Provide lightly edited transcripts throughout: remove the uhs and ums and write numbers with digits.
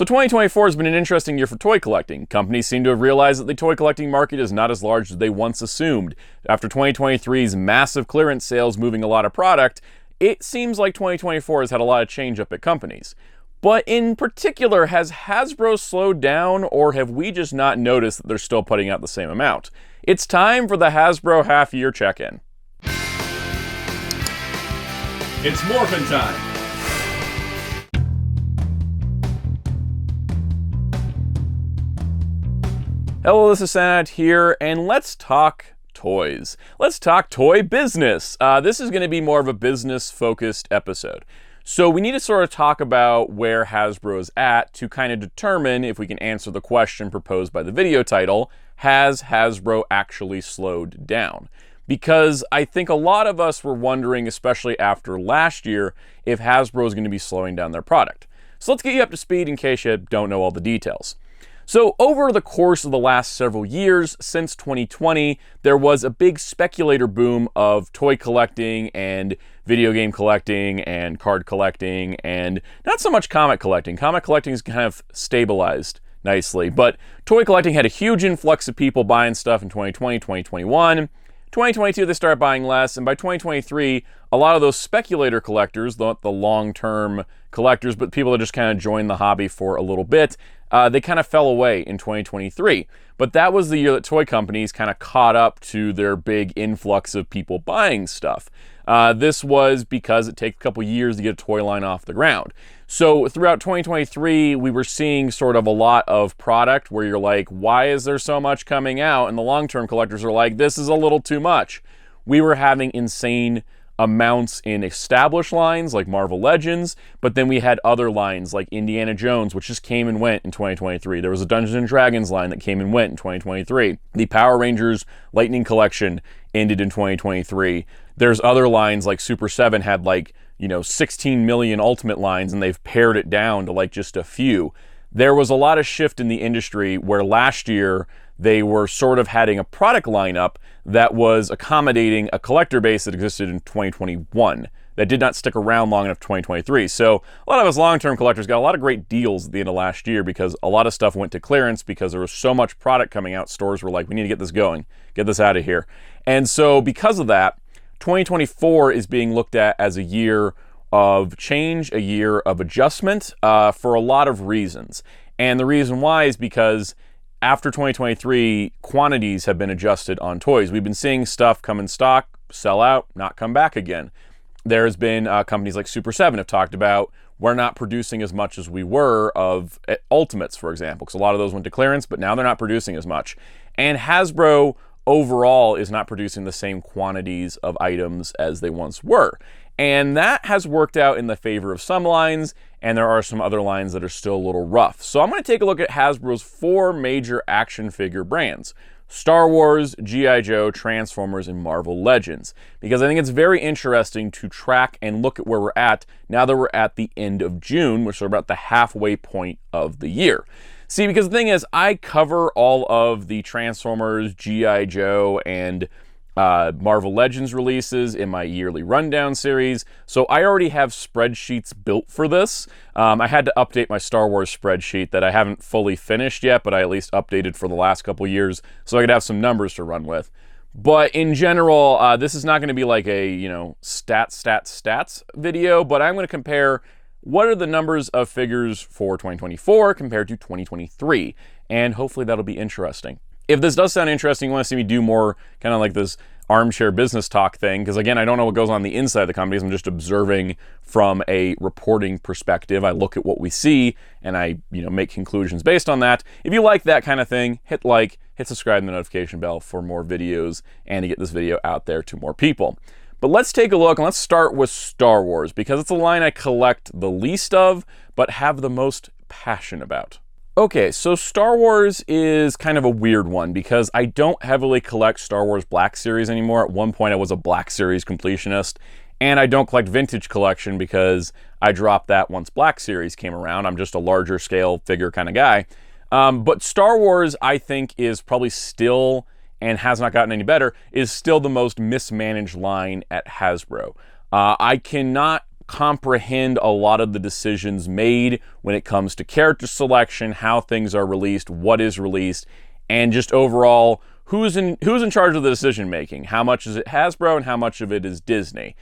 So 2024 has been an interesting year for toy collecting. Companies seem to have realized that the toy collecting market is not as large as they once assumed. After 2023's massive clearance sales moving a lot of product, it seems like 2024 has had a lot of change up at companies. But in particular, has Hasbro slowed down, or have we just not noticed that they're still putting out the same amount? It's time for the Hasbro half-year check-in. It's morphin' time! Hello, this is Soundout here, and let's talk toys. Let's talk toy business. This is going to be more of a business-focused episode. So we need to sort of talk about where Hasbro is at to kind of determine if we can answer the question proposed by the video title, has Hasbro actually slowed down? Because I think a lot of us were wondering, especially after last year, if Hasbro is going to be slowing down their product. So let's get you up to speed in case you don't know all the details. So over the course of the last several years, since 2020, there was a big speculator boom of toy collecting and video game collecting and card collecting and not so much comic collecting. Comic collecting is kind of stabilized nicely, but toy collecting had a huge influx of people buying stuff in 2020, 2021. 2022, they started buying less, and by 2023, a lot of those speculator collectors, not the long-term collectors, but people that just kind of joined the hobby for a little bit, they kind of fell away in 2023. But that was the year that toy companies kind of caught up to their big influx of people buying stuff. This was because it takes a couple years to get a toy line off the ground. So throughout 2023, we were seeing sort of a lot of product where you're like, why is there so much coming out? And the long-term collectors are like, this is a little too much. We were having insane amounts in established lines like Marvel Legends, but then we had other lines like Indiana Jones, which just came and went in 2023. There was a Dungeons and Dragons line that came and went in 2023. The Power Rangers Lightning Collection ended in 2023. There's other lines like Super 7 had 16 million Ultimate lines, and they've pared it down to just a few. There was a lot of shift in the industry where last year they were sort of having a product lineup that was accommodating a collector base that existed in 2021 that did not stick around long enough in 2023. So a lot of us long-term collectors got a lot of great deals at the end of last year because a lot of stuff went to clearance because there was so much product coming out. Stores were like, we need to get this going, get this out of here. And so because of that, 2024 is being looked at as a year of change, a year of adjustment for a lot of reasons. And the reason why is because after 2023, quantities have been adjusted on toys. We've been seeing stuff come in stock, sell out, not come back again. There's been companies like Super 7 have talked about, we're not producing as much as we were of Ultimates, for example, because a lot of those went to clearance, but now they're not producing as much. And Hasbro overall is not producing the same quantities of items as they once were. And that has worked out in the favor of some lines, and there are some other lines that are still a little rough. So I'm going to take a look at Hasbro's 4 major action figure brands: Star Wars, G.I. Joe, Transformers, and Marvel Legends. Because I think it's very interesting to track and look at where we're at now that we're at the end of June, which are about the halfway point of the year. See, because the thing is, I cover all of the Transformers, G.I. Joe, and Marvel Legends releases in my yearly rundown series, so I already have spreadsheets built for this. I had to update my Star Wars spreadsheet that I haven't fully finished yet, but I at least updated for the last couple years, so I could have some numbers to run with. But in general, this is not going to be like a, stats video, but I'm going to compare what are the numbers of figures for 2024 compared to 2023, and hopefully that'll be interesting. If this does sound interesting, you want to see me do more kind of like this armchair business talk thing, because again, I don't know what goes on the inside of the companies. I'm just observing from a reporting perspective. I look at what we see and I, make conclusions based on that. If you like that kind of thing, hit like, hit subscribe, and the notification bell for more videos and to get this video out there to more people. But let's take a look, and let's start with Star Wars, because it's a line I collect the least of, but have the most passion about. Okay, so Star Wars is kind of a weird one because I don't heavily collect Star Wars Black Series anymore. At one point I was a Black Series completionist, and I don't collect vintage collection because I dropped that once Black Series came around. I'm just a larger scale figure kind of guy. But Star Wars, I think, is probably still, and has not gotten any better, is still the most mismanaged line at Hasbro. I cannot comprehend a lot of the decisions made when it comes to character selection, how things are released, what is released, and just overall who's in charge of the decision making. How much is it Hasbro and how much of it is Disney?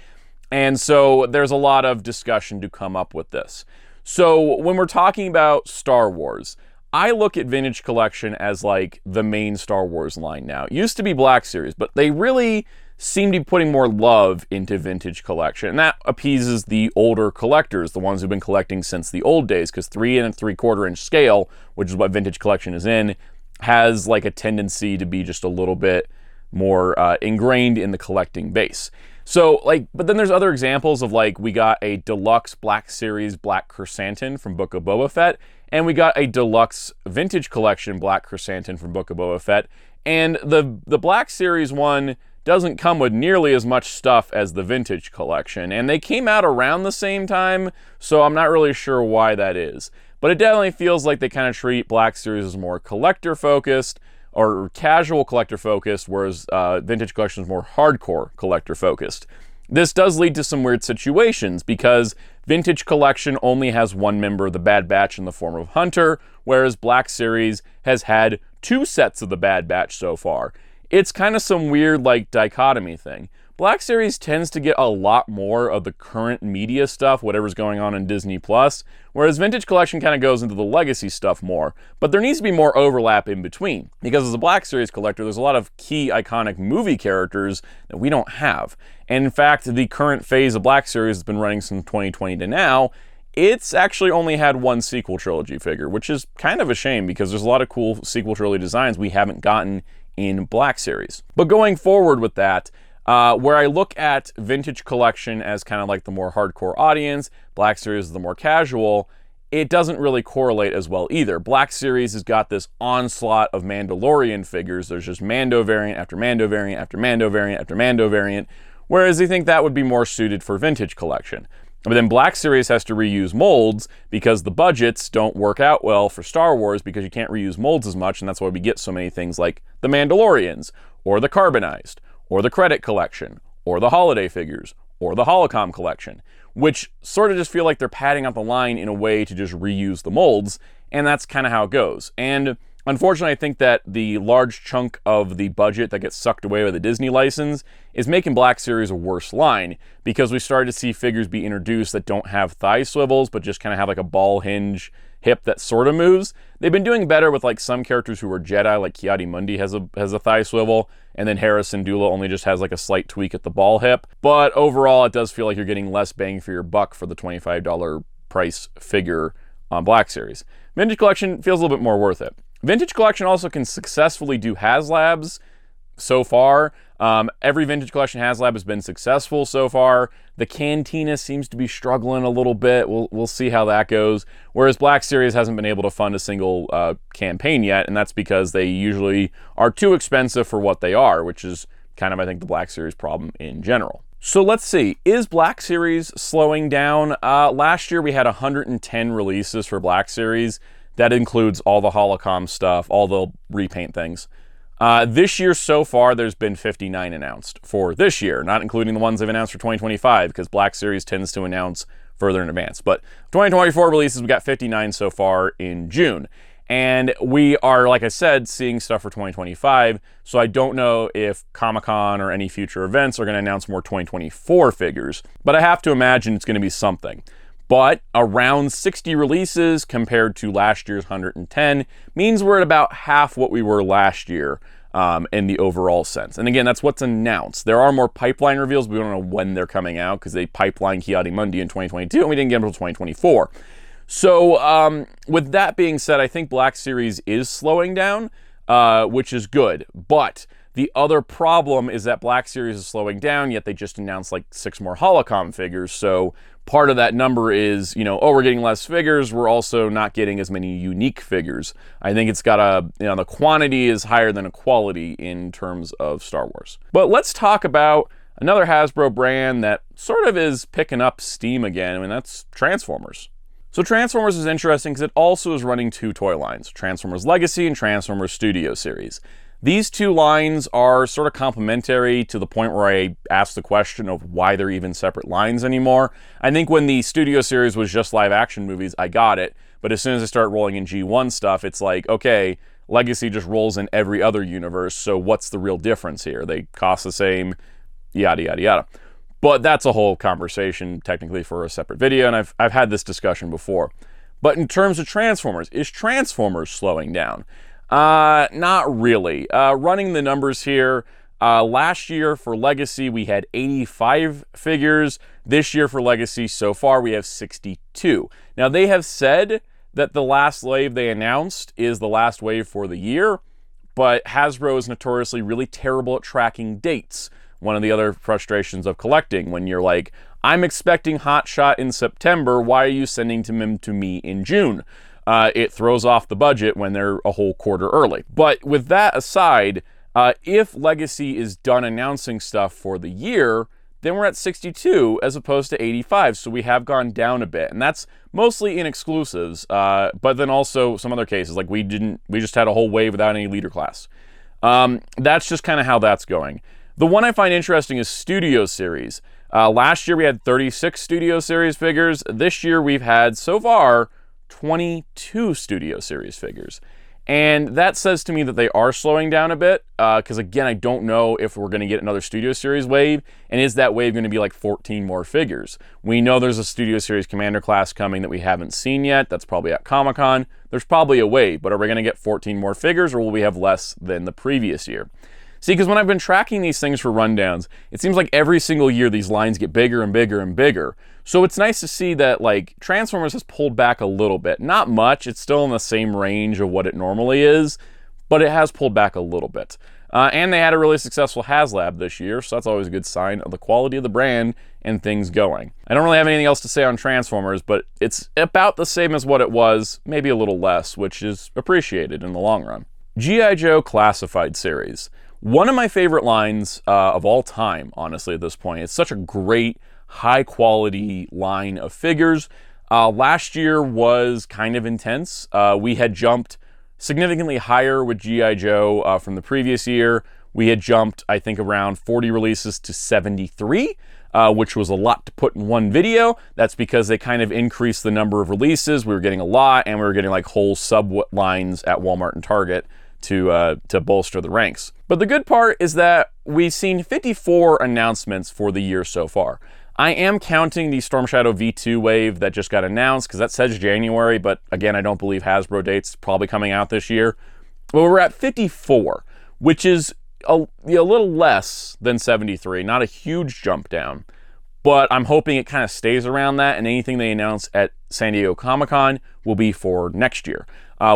And so there's a lot of discussion to come up with this. So when we're talking about Star Wars, I look at Vintage Collection as like the main Star Wars line now. It used to be Black Series, but they really seem to be putting more love into Vintage Collection. And that appeases the older collectors, the ones who've been collecting since the old days, because 3 3/4 inch scale, which is what Vintage Collection is in, has like a tendency to be just a little bit more ingrained in the collecting base. So but then there's other examples of we got a deluxe Black Series Black Chrysanthemum from Book of Boba Fett, and we got a deluxe Vintage Collection Black Chrysanthemum from Book of Boba Fett, and the Black Series one doesn't come with nearly as much stuff as the Vintage Collection, and they came out around the same time, so I'm not really sure why that is. But it definitely feels like they kind of treat Black Series as more collector focused, or casual collector focused, whereas Vintage Collection is more hardcore collector focused. This does lead to some weird situations because Vintage Collection only has one member of the Bad Batch in the form of Hunter, whereas Black Series has had 2 sets of the Bad Batch so far. It's kind of some weird dichotomy thing. Black Series tends to get a lot more of the current media stuff, whatever's going on in Disney+, whereas Vintage Collection kind of goes into the legacy stuff more. But there needs to be more overlap in between, because as a Black Series collector, there's a lot of key iconic movie characters that we don't have. And in fact, the current phase of Black Series has been running since 2020 to now. It's actually only had 1 sequel trilogy figure, which is kind of a shame because there's a lot of cool sequel trilogy designs we haven't gotten in Black Series. But going forward with that, where I look at Vintage Collection as kind of the more hardcore audience, Black Series is the more casual, it doesn't really correlate as well either. Black Series has got this onslaught of Mandalorian figures. There's just Mando variant after Mando variant after Mando variant after Mando variant, whereas I think that would be more suited for Vintage Collection. But then Black Series has to reuse molds because the budgets don't work out well for Star Wars because you can't reuse molds as much, and that's why we get so many things like the Mandalorians, or the Carbonized, or the Credit Collection, or the Holiday figures, or the Holocom Collection, which sort of just feel like they're padding out the line in a way to just reuse the molds, and that's kind of how it goes. And unfortunately, I think that the large chunk of the budget that gets sucked away by the Disney license is making Black Series a worse line, because we started to see figures be introduced that don't have thigh swivels, but just kind of have a ball hinge hip that sort of moves. They've been doing better with some characters who are Jedi, like Ki-Adi-Mundi has a thigh swivel, and then Harrison Dula only just has a slight tweak at the ball hip. But overall, it does feel like you're getting less bang for your buck for the $25 price figure on Black Series. Vintage Collection feels a little bit more worth it. Vintage Collection also can successfully do HasLabs so far. Every Vintage Collection HasLab has been successful so far. The Cantina seems to be struggling a little bit. We'll see how that goes. Whereas Black Series hasn't been able to fund a single campaign yet, and that's because they usually are too expensive for what they are, which is kind of, I think, the Black Series problem in general. So let's see, is Black Series slowing down? Last year we had 110 releases for Black Series. That includes all the Holocom stuff, all the repaint things. This year so far, there's been 59 announced for this year, not including the ones they've announced for 2025, because Black Series tends to announce further in advance. But 2024 releases, we got 59 so far in June. And we are, like I said, seeing stuff for 2025, so I don't know if Comic-Con or any future events are going to announce more 2024 figures, but I have to imagine it's going to be something. But around 60 releases compared to last year's 110 means we're at about half what we were last year in the overall sense. And again, that's what's announced. There are more pipeline reveals, but we don't know when they're coming out because they pipelined Ki-Adi-Mundi in 2022 and we didn't get them until 2024. So with that being said, I think Black Series is slowing down, which is good. But the other problem is that Black Series is slowing down, yet they just announced 6 more Holocom figures. So part of that number is, oh, we're getting less figures. We're also not getting as many unique figures. I think it's got the quantity is higher than a quality in terms of Star Wars. But let's talk about another Hasbro brand that sort of is picking up steam again, and that's Transformers. So Transformers is interesting because it also is running 2 toy lines, Transformers Legacy and Transformers Studio Series. These two lines are sort of complementary to the point where I asked the question of why they're even separate lines anymore. I think when the studio series was just live action movies, I got it. But as soon as I start rolling in G1 stuff, it's like, okay, Legacy just rolls in every other universe, so what's the real difference here? They cost the same, yada, yada, yada. But that's a whole conversation, technically, for a separate video, and I've had this discussion before. But in terms of Transformers, is Transformers slowing down? Not really. Running the numbers here, last year for Legacy, we had 85 figures. This year for Legacy, so far, we have 62. Now, they have said that the last wave they announced is the last wave for the year, but Hasbro is notoriously really terrible at tracking dates. One of the other frustrations of collecting, when you're like, I'm expecting Hot Shot in September, why are you sending them to me in June? It throws off the budget when they're a whole quarter early. But with that aside, if Legacy is done announcing stuff for the year, then we're at 62 as opposed to 85, so we have gone down a bit. And that's mostly in exclusives, but then also some other cases, like we just had a whole wave without any leader class. That's just kind of how that's going. The one I find interesting is Studio Series. Last year we had 36 Studio Series figures. This year we've had, so far, 22 Studio Series figures. And that says to me that they are slowing down a bit, because again, I don't know if we're going to get another Studio Series wave, and is that wave going to be like 14 more figures? We know there's a Studio Series Commander class coming that we haven't seen yet. That's probably at Comic-Con. There's probably a wave, but are we going to get 14 more figures, or will we have less than the previous year? See, because when I've been tracking these things for rundowns, it seems like every single year these lines get bigger and bigger and bigger. So it's nice to see that, like, Transformers has pulled back a little bit. Not much, it's still in the same range of what it normally is, but it has pulled back a little bit. And they had a really successful HasLab this year, so that's always a good sign of the quality of the brand and things going. I don't really have anything else to say on Transformers, but it's about the same as what it was, maybe a little less, which is appreciated in the long run. G.I. Joe Classified Series. One of my favorite lines of all time, honestly, at this point. It's such a great, high-quality line of figures. Last year was kind of intense. We had jumped significantly higher with G.I. Joe from the previous year. We had jumped, I think, around 40 releases to 73, which was a lot to put in one video. That's because they kind of increased the number of releases. We were getting a lot, and we were getting like whole sub-lines at Walmart and Target to bolster the ranks. But the good part is that we've seen 54 announcements for the year so far. I am counting the Storm Shadow V2 wave that just got announced, because that says January, but again, I don't believe Hasbro date's probably coming out this year. But we're at 54, which is a little less than 73, not a huge jump down. But I'm hoping it kind of stays around that, and anything they announce at San Diego Comic-Con will be for next year.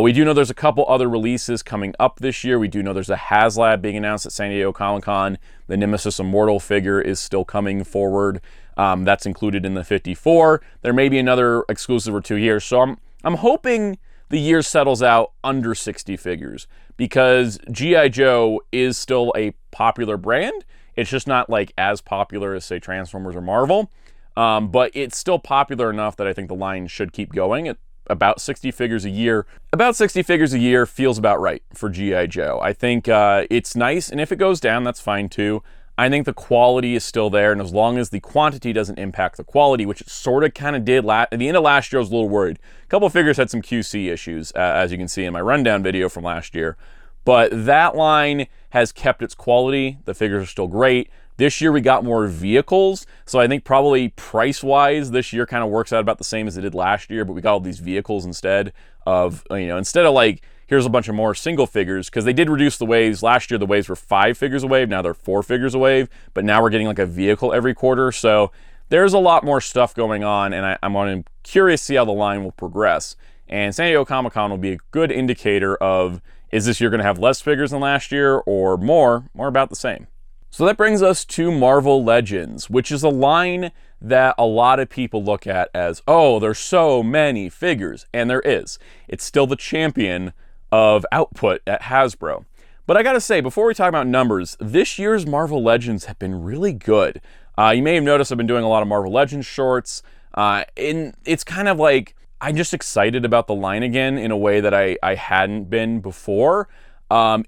We do know there's a couple other releases coming up this year. We do know there's a HasLab being announced at San Diego Comic-Con. The Nemesis Immortal figure is still coming forward. That's included in the 54. There may be another exclusive or two here. So I'm hoping the year settles out under 60 figures, because G.I. Joe is still a popular brand. It's just not like as popular as, say, Transformers or Marvel, but it's still popular enough that I think the line should keep going at about 60 figures a year. About 60 figures a year feels about right for G.I. Joe. I think it's nice, and if it goes down, that's fine too. I think the quality is still there, and as long as the quantity doesn't impact the quality, which it sort of kind of did at the end of last year, I was a little worried. A couple of figures had some QC issues, as you can see in my rundown video from last year. But that line has kept its quality. The figures are still great. This year we got more vehicles, so I think probably price-wise, this year kind of works out about the same as it did last year, but we got all these vehicles instead of, instead of like, here's a bunch of more single figures, because they did reduce the waves. Last year the waves were 5 figures a wave, now they're 4 figures a wave, but now we're getting like a vehicle every quarter, so there's a lot more stuff going on, and I'm curious to see how the line will progress. And San Diego Comic-Con will be a good indicator of, is this year going to have less figures than last year, or more about the same? So that brings us to Marvel Legends, which is a line that a lot of people look at as, oh, there's so many figures, and there is. It's still the champion of output at Hasbro. But I gotta say, before we talk about numbers, this year's Marvel Legends have been really good. You may have noticed I've been doing a lot of Marvel Legends shorts, and it's kind of like, I'm just excited about the line again in a way that I hadn't been before.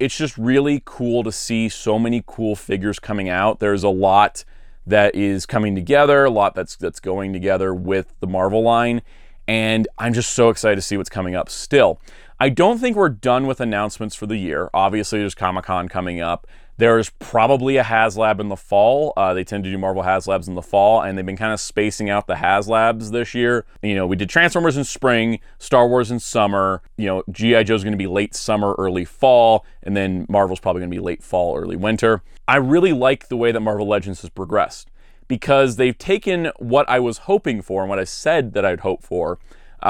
It's just really cool to see so many cool figures coming out. There's a lot that is coming together, a lot that's going together with the Marvel line, and I'm just so excited to see what's coming up still. I don't think we're done with announcements for the year. Obviously, there's Comic-Con coming up. There's probably a HasLab in the fall. They tend to do Marvel HasLabs in the fall, and they've been kind of spacing out the HasLabs this year. You know, we did Transformers in spring, Star Wars in summer, you know, G.I. Joe's gonna be late summer, early fall, and then Marvel's probably gonna be late fall, early winter. I really like the way that Marvel Legends has progressed, because they've taken what I was hoping for and what I said that I'd hope for,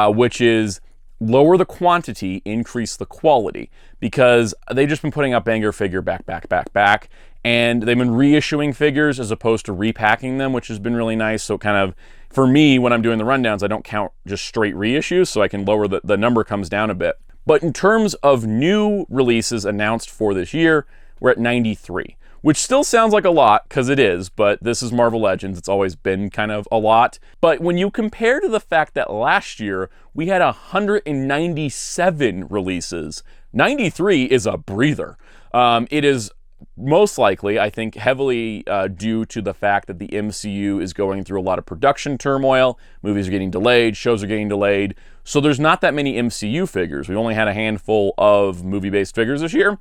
which is lower the quantity, increase the quality, because they've just been putting out banger figure back, and they've been reissuing figures as opposed to repacking them, which has been really nice. So kind of, for me, when I'm doing the rundowns, I don't count just straight reissues, so I can lower the number comes down a bit. But in terms of new releases announced for this year, we're at 93. Which still sounds like a lot, because it is, but this is Marvel Legends. It's always been kind of a lot. But when you compare to the fact that last year we had 197 releases, 93 is a breather. It is most likely, I think, heavily due to the fact that the MCU is going through a lot of production turmoil. Movies are getting delayed, shows are getting delayed. So there's not that many MCU figures. We only had a handful of movie-based figures this year.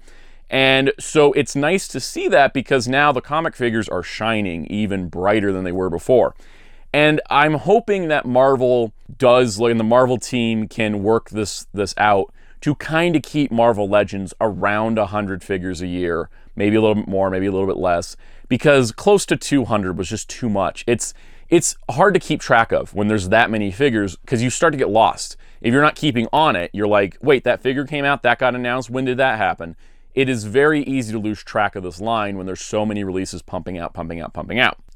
And so it's nice to see that, because now the comic figures are shining even brighter than they were before. And I'm hoping that Marvel does, like, and the Marvel team can work this out to kind of keep Marvel Legends around 100 figures a year, maybe a little bit more, maybe a little bit less, because close to 200 was just too much. It's hard to keep track of when there's that many figures, because you start to get lost. If you're not keeping on it, you're like, wait, that figure came out, that got announced, when did that happen? It is very easy to lose track of this line when there's so many releases pumping out.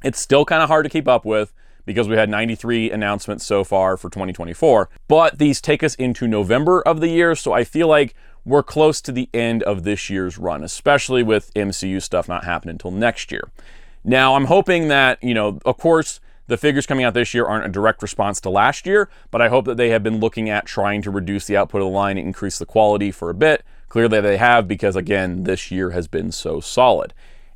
It's still kind of hard to keep up with, because we had 93 announcements so far for 2024, but these take us into November of the year, so I feel like we're close to the end of this year's run, especially with MCU stuff not happening until next year. Now, I'm hoping that, you know, of course, the figures coming out this year aren't a direct response to last year, but I hope that they have been looking at trying to reduce the output of the line and increase the quality for a bit. Clearly they have, because again, this year has been so solid.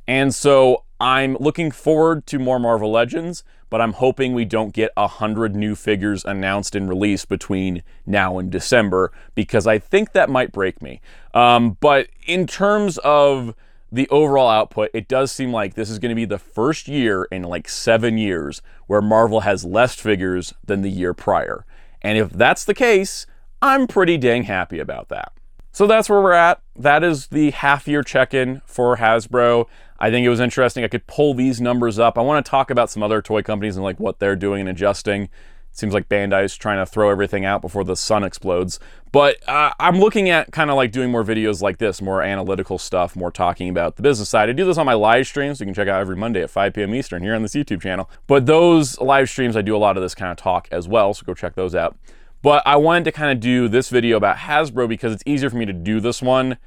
And so I'm looking forward to more Marvel Legends, but I'm hoping we don't get 100 new figures announced and released between now and December, because I think that might break me. But in terms of the overall output, it does seem like this is going to be the first year in like 7 years where Marvel has less figures than the year prior. And if that's the case, I'm pretty dang happy about that. So that's where we're at. That is the half-year check-in for Hasbro. I think it was interesting. I could pull these numbers up. I want to talk about some other toy companies and like what they're doing and adjusting. It seems like Bandai's trying to throw everything out before the sun explodes. But I'm looking at kind of like doing more videos like this, more analytical stuff, more talking about the business side. I do this on my live streams. You can check out every Monday at 5 p.m. Eastern here on this YouTube channel. But those live streams, I do a lot of this kind of talk as well, so go check those out. But I wanted to kind of do this video about Hasbro because it's easier for me to do this one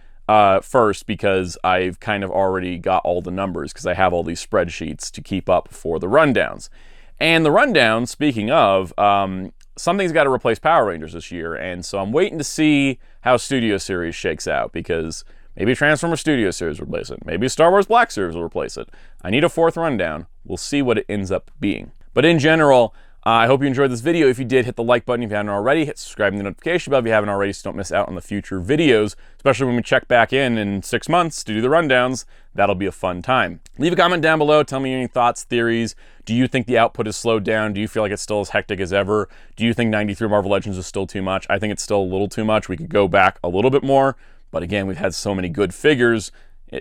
first, because I've kind of already got all the numbers, because I have all these spreadsheets to keep up for the rundowns. And the rundown, speaking of, something's got to replace Power Rangers this year, and so I'm waiting to see how Studio Series shakes out, because maybe Transformers Studio Series will replace it. Maybe Star Wars Black Series will replace it. I need a fourth rundown. We'll see what it ends up being. But in general, I hope you enjoyed this video. If you did, hit the like button if you haven't already. Hit subscribe and the notification bell if you haven't already, so don't miss out on the future videos, especially when we check back in 6 months to do the rundowns. That'll be a fun time. Leave a comment down below. Tell me any thoughts, theories. Do you think the output is slowed down? Do you feel like it's still as hectic as ever? Do you think 93 Marvel Legends is still too much? I think it's still a little too much. We could go back a little bit more, but again, we've had so many good figures.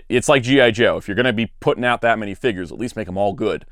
It's like G.I. Joe. If you're going to be putting out that many figures, at least make them all good.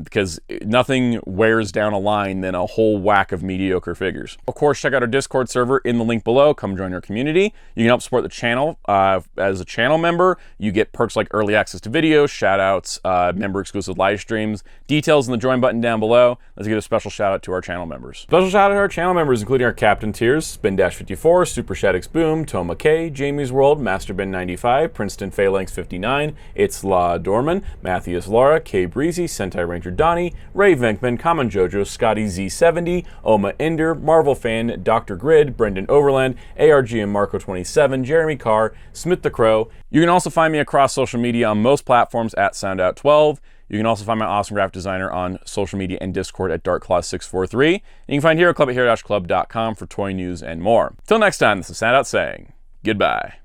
Because nothing wears down a line than a whole whack of mediocre figures. Of course, check out our Discord server in the link below. Come join our community. You can help support the channel. As a channel member, you get perks like early access to videos, shout outs, member exclusive live streams. Details in the join button down below. Let's give a special shout out to our channel members. Special shout out to our channel members, including our Captain Tiers, Spin-54, Super Shaddix Boom, Toma K, Jamie's World, Masterbin95, Princeton Phalanx 59, It's La Dorman, Matthias Laura, K Breezy, Sent Anti-Ranger Donnie, Ray Venkman, Common Jojo, Scotty Z70, Oma Ender, Marvel Fan, Dr. Grid, Brendan Overland, ARGM Marco27, Jeremy Carr, Smith the Crow. You can also find me across social media on most platforms at Soundout12. You can also find my awesome graphic designer on social media and Discord at DarkClaw643. And you can find Hero Club at hero-club.com for toy news and more. Till next time, this is Soundout saying goodbye.